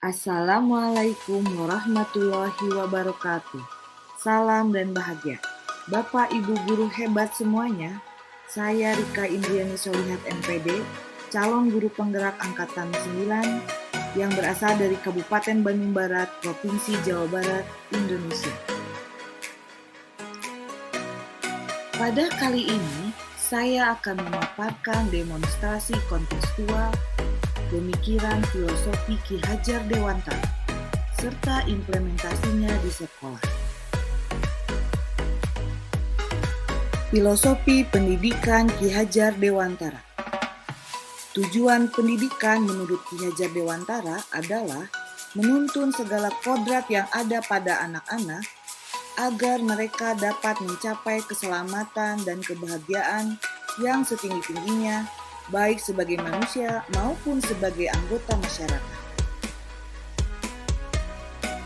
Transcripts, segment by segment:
Assalamualaikum warahmatullahi wabarakatuh. Salam dan bahagia. Bapak Ibu guru hebat semuanya, saya Rika Indriani Solihat MPD, calon guru penggerak Angkatan 9 yang berasal dari Kabupaten Bandung Barat, Provinsi Jawa Barat, Indonesia. Pada kali ini, saya akan memaparkan demonstrasi kontekstual pemikiran filosofi Ki Hajar Dewantara, serta implementasinya di sekolah. Filosofi pendidikan Ki Hajar Dewantara. Tujuan pendidikan menurut Ki Hajar Dewantara adalah menuntun segala kodrat yang ada pada anak-anak agar mereka dapat mencapai keselamatan dan kebahagiaan yang setinggi-tingginya, baik sebagai manusia maupun sebagai anggota masyarakat.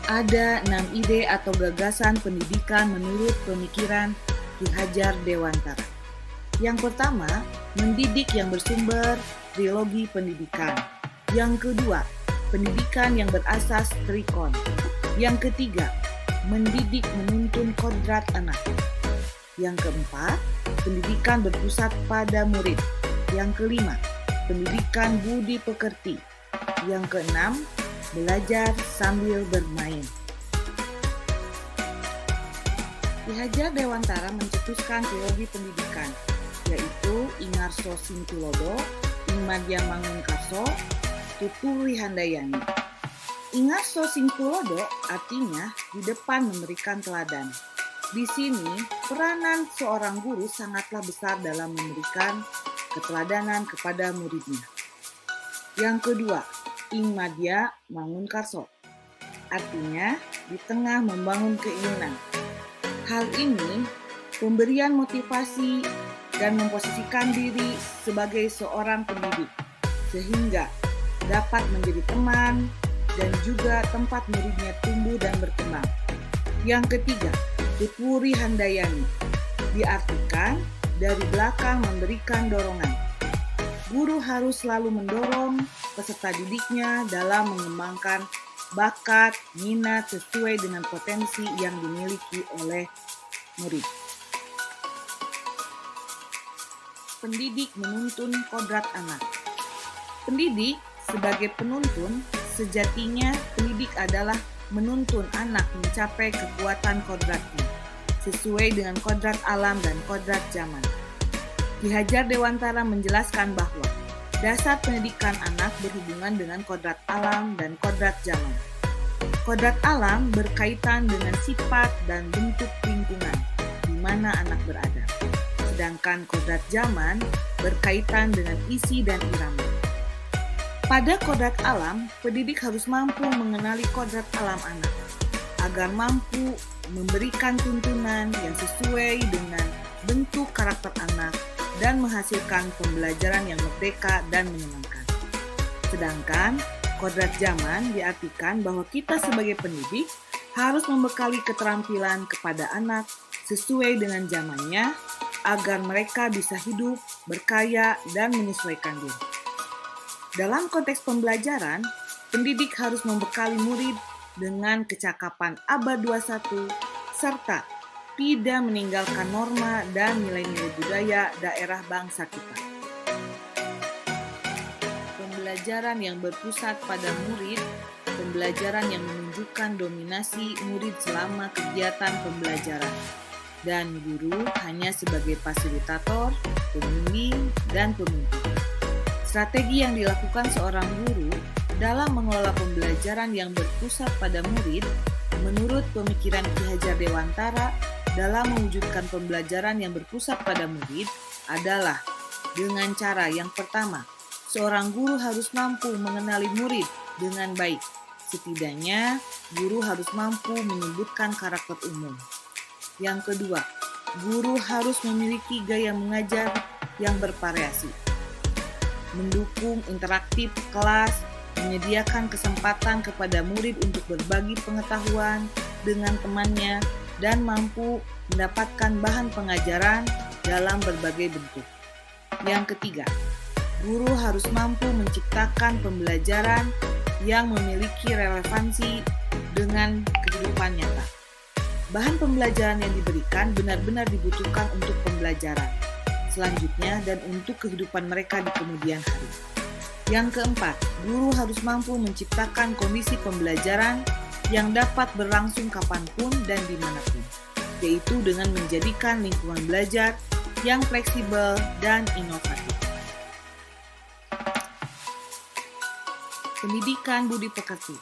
Ada 6 ide atau gagasan pendidikan menurut pemikiran Ki Hajar Dewantara. Yang pertama, mendidik yang bersumber trilogi pendidikan. Yang kedua, pendidikan yang berasas trikon. Yang ketiga, mendidik menuntun kodrat anak. Yang keempat, pendidikan berpusat pada murid. Yang kelima, pendidikan budi pekerti. Yang keenam, belajar sambil bermain. Ki Hajar Dewantara mencetuskan teori pendidikan, yaitu Ingarso Singtulodo, Ingmadya Mangunkarso, Tuturi Handayani. Ingarso Singtulodo artinya di depan memberikan teladan. Di sini, peranan seorang guru sangatlah besar dalam memberikan keteladanan kepada muridnya. Yang kedua, Ingmadya Mangunkarso, artinya di tengah membangun keinginan. Hal ini pemberian motivasi dan memposisikan diri sebagai seorang pendidik, sehingga dapat menjadi teman dan juga tempat muridnya tumbuh dan berkembang. Yang ketiga, Tuturi Handayani, diartikan dari belakang memberikan dorongan. Guru harus selalu mendorong peserta didiknya dalam mengembangkan bakat, minat sesuai dengan potensi yang dimiliki oleh murid. Pendidik menuntun kodrat anak. Pendidik sebagai penuntun, sejatinya pendidik adalah menuntun anak mencapai kekuatan kodratnya, sesuai dengan kodrat alam dan kodrat zaman. Ki Hajar Dewantara menjelaskan bahwa dasar pendidikan anak berhubungan dengan kodrat alam dan kodrat zaman. Kodrat alam berkaitan dengan sifat dan bentuk lingkungan di mana anak berada. Sedangkan kodrat zaman berkaitan dengan isi dan irama. Pada kodrat alam, pendidik harus mampu mengenali kodrat alam anak, agar mampu memberikan tuntunan yang sesuai dengan bentuk karakter anak dan menghasilkan pembelajaran yang merdeka dan menyenangkan. Sedangkan kodrat zaman diartikan bahwa kita sebagai pendidik harus membekali keterampilan kepada anak sesuai dengan zamannya agar mereka bisa hidup, berkarya, dan menyesuaikan diri. Dalam konteks pembelajaran, pendidik harus membekali murid dengan kecakapan abad 21 serta tidak meninggalkan norma dan nilai-nilai budaya daerah bangsa kita. Pembelajaran yang berpusat pada murid, pembelajaran yang menunjukkan dominasi murid selama kegiatan pembelajaran, dan guru hanya sebagai fasilitator, pembimbing, dan pemimpin. Strategi yang dilakukan seorang guru dalam mengelola pembelajaran yang berpusat pada murid, menurut pemikiran Ki Hajar Dewantara, dalam mewujudkan pembelajaran yang berpusat pada murid adalah dengan cara yang pertama, seorang guru harus mampu mengenali murid dengan baik. Setidaknya, guru harus mampu menyebutkan karakter umum. Yang kedua, guru harus memiliki gaya mengajar yang bervariasi, mendukung interaktif kelas, menyediakan kesempatan kepada murid untuk berbagi pengetahuan dengan temannya, dan mampu mendapatkan bahan pengajaran dalam berbagai bentuk. Yang ketiga, guru harus mampu menciptakan pembelajaran yang memiliki relevansi dengan kehidupan nyata. Bahan pembelajaran yang diberikan benar-benar dibutuhkan untuk pembelajaran selanjutnya dan untuk kehidupan mereka di kemudian hari. Yang keempat, guru harus mampu menciptakan kondisi pembelajaran yang dapat berlangsung kapanpun dan dimanapun, yaitu dengan menjadikan lingkungan belajar yang fleksibel dan inovatif. Pendidikan budi pekerti.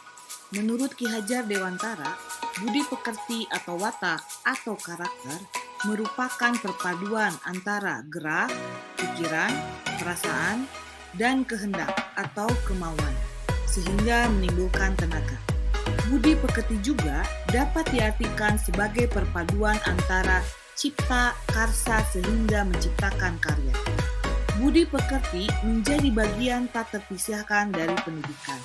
Menurut Ki Hajar Dewantara, budi pekerti atau watak atau karakter merupakan perpaduan antara gerak, pikiran, perasaan, dan kehendak atau kemauan, sehingga menimbulkan tenaga. Budi pekerti juga dapat diartikan sebagai perpaduan antara cipta, karsa sehingga menciptakan karya. Budi pekerti menjadi bagian tak terpisahkan dari pendidikan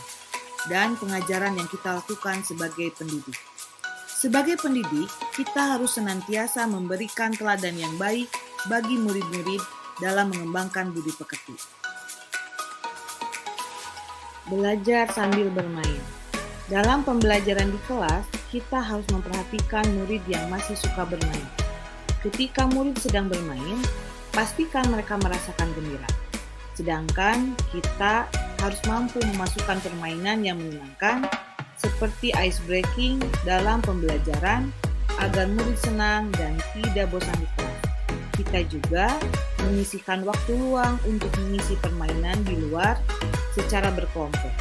dan pengajaran yang kita lakukan sebagai pendidik. Sebagai pendidik, kita harus senantiasa memberikan teladan yang baik bagi murid-murid dalam mengembangkan budi pekerti. Belajar sambil bermain. Dalam pembelajaran di kelas, kita harus memperhatikan murid yang masih suka bermain. Ketika murid sedang bermain, pastikan mereka merasakan gembira. Sedangkan kita harus mampu memasukkan permainan yang menyenangkan seperti ice breaking dalam pembelajaran agar murid senang dan tidak bosan di kelas. Kita juga menyisihkan waktu luang untuk mengisi permainan di luar secara berkelompok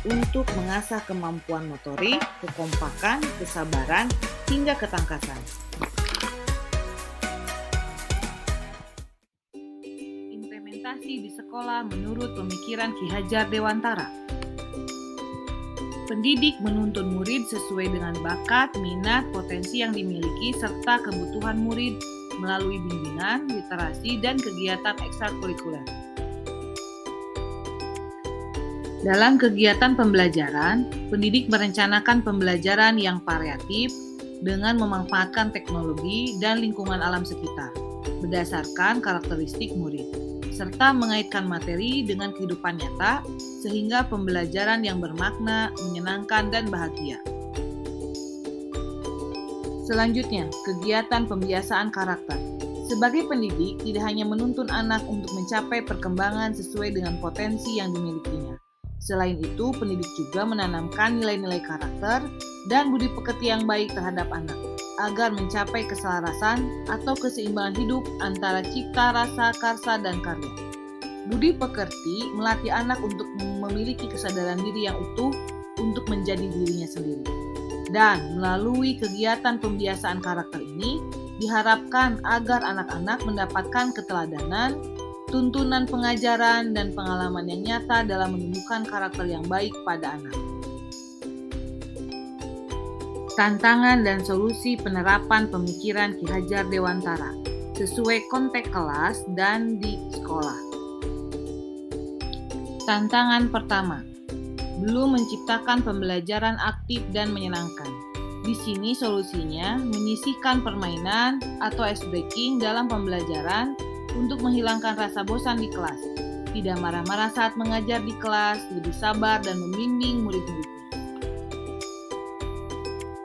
untuk mengasah kemampuan motorik, kekompakan, kesabaran, hingga ketangkasan. Implementasi di sekolah menurut pemikiran Ki Hajar Dewantara. Pendidik menuntun murid sesuai dengan bakat, minat, potensi yang dimiliki, serta kebutuhan murid melalui bimbingan, literasi, dan kegiatan ekstrakurikuler. Dalam kegiatan pembelajaran, pendidik merencanakan pembelajaran yang variatif dengan memanfaatkan teknologi dan lingkungan alam sekitar berdasarkan karakteristik murid, serta mengaitkan materi dengan kehidupan nyata sehingga pembelajaran yang bermakna, menyenangkan, dan bahagia. Selanjutnya, kegiatan pembiasaan karakter. Sebagai pendidik, tidak hanya menuntun anak untuk mencapai perkembangan sesuai dengan potensi yang dimilikinya. Selain itu, pendidik juga menanamkan nilai-nilai karakter dan budi pekerti yang baik terhadap anak, agar mencapai keselarasan atau keseimbangan hidup antara cipta, rasa, karsa, dan karya. Budi pekerti melatih anak untuk memiliki kesadaran diri yang utuh untuk menjadi dirinya sendiri. Dan melalui kegiatan pembiasaan karakter ini, diharapkan agar anak-anak mendapatkan keteladanan, tuntunan pengajaran, dan pengalaman yang nyata dalam menumbuhkan karakter yang baik pada anak. Tantangan dan solusi penerapan pemikiran Ki Hajar Dewantara sesuai konteks kelas dan di sekolah. Tantangan pertama, belum menciptakan pembelajaran aktif dan menyenangkan. Di sini solusinya menyisihkan permainan atau ice breaking dalam pembelajaran untuk menghilangkan rasa bosan di kelas, tidak marah-marah saat mengajar di kelas, lebih sabar dan membimbing murid-murid.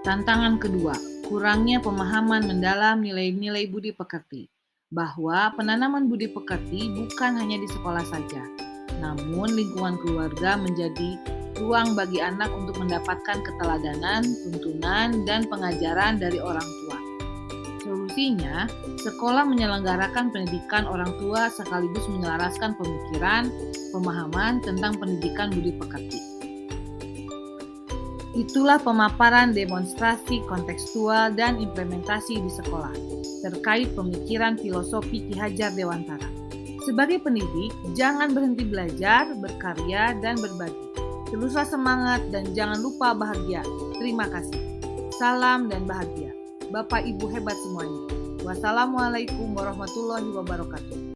Tantangan kedua, kurangnya pemahaman mendalam nilai-nilai budi pekerti, bahwa penanaman budi pekerti bukan hanya di sekolah saja, namun lingkungan keluarga menjadi ruang bagi anak untuk mendapatkan keteladanan, tuntunan, dan pengajaran dari orang tua. Solusinya, sekolah menyelenggarakan pendidikan orang tua sekaligus menyelaraskan pemikiran, pemahaman tentang pendidikan budi pekerti. Itulah pemaparan demonstrasi kontekstual dan implementasi di sekolah terkait pemikiran filosofi Ki Hajar Dewantara. Sebagai pendidik, jangan berhenti belajar, berkarya, dan berbagi. Teruslah semangat dan jangan lupa bahagia. Terima kasih. Salam dan bahagia. Bapak Ibu hebat semuanya. Wassalamualaikum warahmatullahi wabarakatuh.